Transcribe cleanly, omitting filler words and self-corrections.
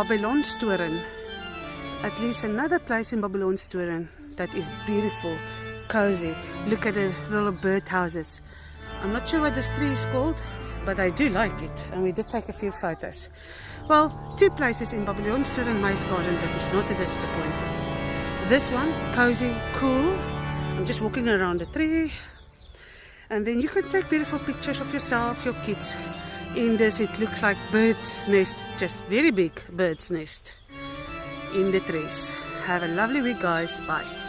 Babylornsteren. At least another place in Babylornsteren that is beautiful, cozy. Look at the little bird houses. I'm not sure what this tree is called, but I do like it, and we did take a few photos. Well, two places in Babylornsteren Maze Garden that is not a disappointment. This one, cozy, cool. I'm just walking around the tree, and then you can take beautiful pictures of yourself, your kids. In this, it looks like bird's nest, just very big bird's nest in the trees. Have a lovely week, guys. Bye.